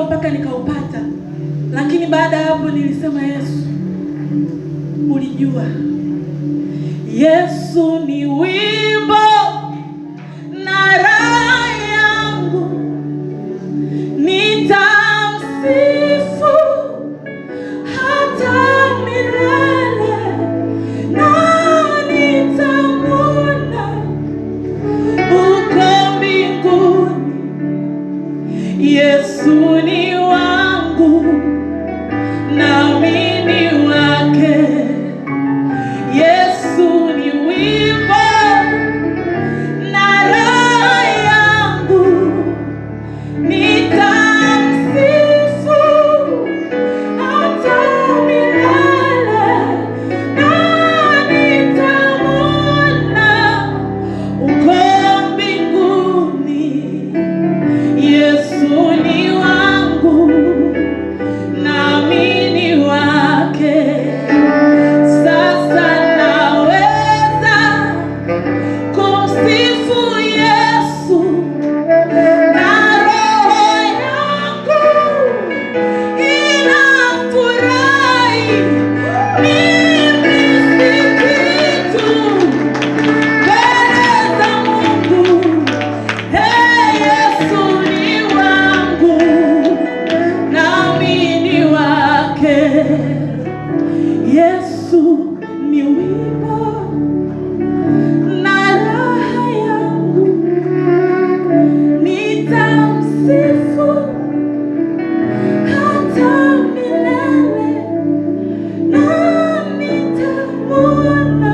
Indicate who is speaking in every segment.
Speaker 1: wimbo mpaka nikaupata, lakini baada ya hapo nilisema Yesu, ulijua. Yesu ni wimbo na raha yangu, nitamsifu hata milele, na nitamwona huko mbinguni. Yesu ni wangu nami ni wake. Yesu ni wimbo na raha yangu, nitamsifu hata milele, na nitamwona huko mbinguni. Yesu ni wangu nami ni wake. Sasa naweza kumsifu Yesu na roho yangu inafurahi. Mimi si kitu mbele za Mungu. Hey, Yesu ni wangu nami ni wake. Yesu ni wimbo na raha yangu, nitamsifu hata milele, na nitamwona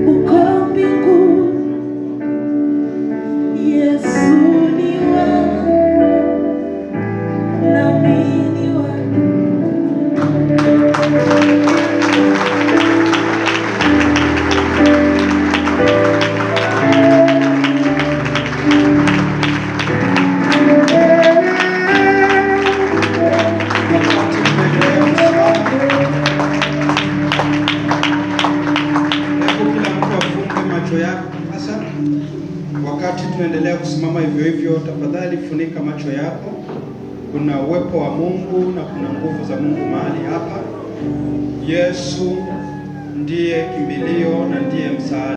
Speaker 1: huko mbinguni. Yesu ni wangu nami ni wake.
Speaker 2: Sasa wakati tunaendelea kusimama hivyo hivyo, tafadhali funika macho yako. Kuna uwepo wa Mungu na kuna nguvu za Mungu mahali hapa. Yesu ndiye kimbilio na ndiye msaada.